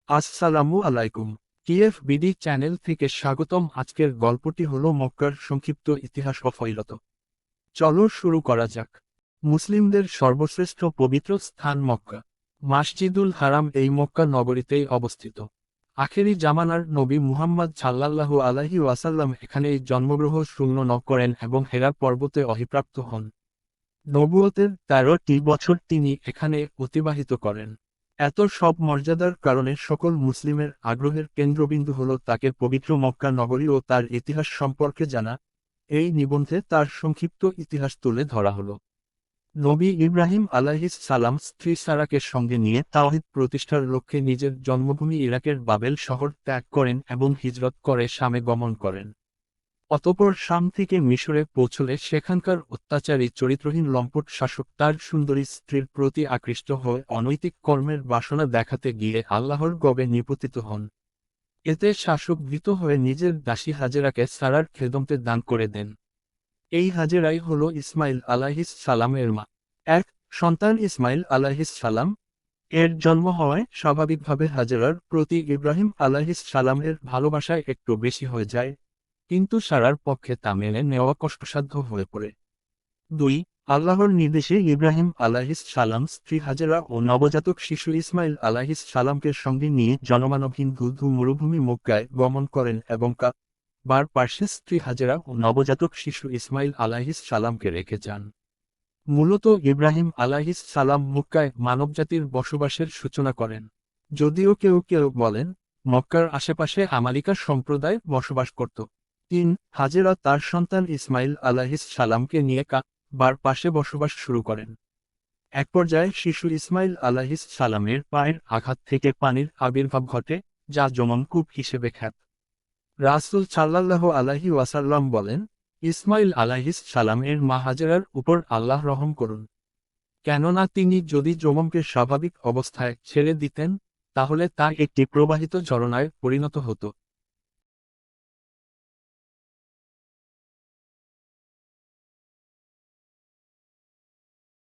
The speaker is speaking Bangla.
আসসালামু আলাইকুম। টিএফবিডি চ্যানেল থেকে স্বাগতম। আজকের গল্পটি হলো মক্কার সংক্ষিপ্ত ইতিহাস ও ফজিলত। চলো শুরু করা যাক। মুসলিমদের সর্বশ্রেষ্ঠ পবিত্র স্থান মক্কা। মাসজিদুল হারাম এই মক্কা নগরীতেই অবস্থিত। আখেরি জামানার নবী মুহাম্মদ সাল্লাল্লাহু আলাইহি ওয়াসাল্লাম এখানেই জন্মগ্রহণ করেন এবং হেরা পর্বতে অহিপ্রাপ্ত হন। নবুয়তের 13টি বছর তিনি এখানে অতিবাহিত করেন। এত সব মর্যাদার কারণে সকল মুসলিমের আগ্রহের কেন্দ্রবিন্দু হল তাকে পবিত্র মক্কা নগরী ও তার ইতিহাস সম্পর্কে জানা। এই নিবন্ধে তার সংক্ষিপ্ত ইতিহাস তুলে ধরা হল। নবী ইব্রাহিম আলাইহিস সালাম স্ত্রী সারাকে সঙ্গে নিয়ে তাওহীদ প্রতিষ্ঠার লক্ষ্যে নিজের জন্মভূমি ইরাকের বাবেল শহর ত্যাগ করেন এবং হিজরত করে শামে গমন করেন। অতঃপর শাম থেকে মিশরে পৌঁছলে সেখানকার অত্যাচারী চরিত্রহীন লম্পট শাসক তার সুন্দরী স্ত্রীর প্রতি আকৃষ্ট হয়ে অনৈতিক কর্মের বাসনা দেখাতে গিয়ে আল্লাহর গবে নিপতিত হন। এতে শাসক ভীত হয়ে নিজের দাসী হাজেরাকে সারার খেদমতে দান করে দেন। এই হাজেরাই হল ইসমাইল আলাইহিস সালামের মা। এক সন্তান ইসমাইল আলাইহিস সালাম এর জন্ম হওয়ায় স্বাভাবিকভাবে হাজেরার প্রতি ইব্রাহিম আলাইহিস সালামের ভালোবাসায় একটু বেশি হয়ে যায়, কিন্তু সারার পক্ষে তা মেনে নেওয়া কষ্টসাধ্য হয়ে পড়ে। 2 আল্লাহর নির্দেশে ইব্রাহিম আলাইহিস সালাম স্ত্রী হাজেরা ও নবজাতক শিশু ইসমাইল আলাইহিস সালামকে সঙ্গে নিয়ে জনমানবহীন ধূ মরুভূমি মক্কায় গমন করেন এবং কাবার পার্শ্বে স্ত্রী হাজেরা ও নবজাতক শিশু ইসমাইল আলাইহিস সালামকে রেখে যান। মূলত ইব্রাহিম আলাইহিস সালাম মক্কায় মানবজাতির বসবাসের সূচনা করেন, যদিও কেউ কেউ বলেন মক্কার আশেপাশে আমালিকা সম্প্রদায় বসবাস করত। 3 হাজেরা তার সন্তান ইসমাইল আলাইহিস সালামকে নিয়ে কাবার পাশে বসবাস শুরু করেন। এক পর্যায়ে শিশু ইসমাইল আলাইহিস সালামের পায়ের আঘাত থেকে পানির আবির্ভাব ঘটে, যা যমনকূপ হিসেবে খ্যাত। রাসূল সাল্লাল্লাহু আলাইহি ওয়াসাল্লাম বলেন, ইসমাইল আলাইহিস সালামের মা হাজেরার উপর আল্লাহ রহম করুন, কেননা তিনি যদি যমমকে স্বাভাবিক অবস্থায় ছেড়ে দিতেন তাহলে তা একটি প্রবাহিত ঝরনায় পরিণত হতো।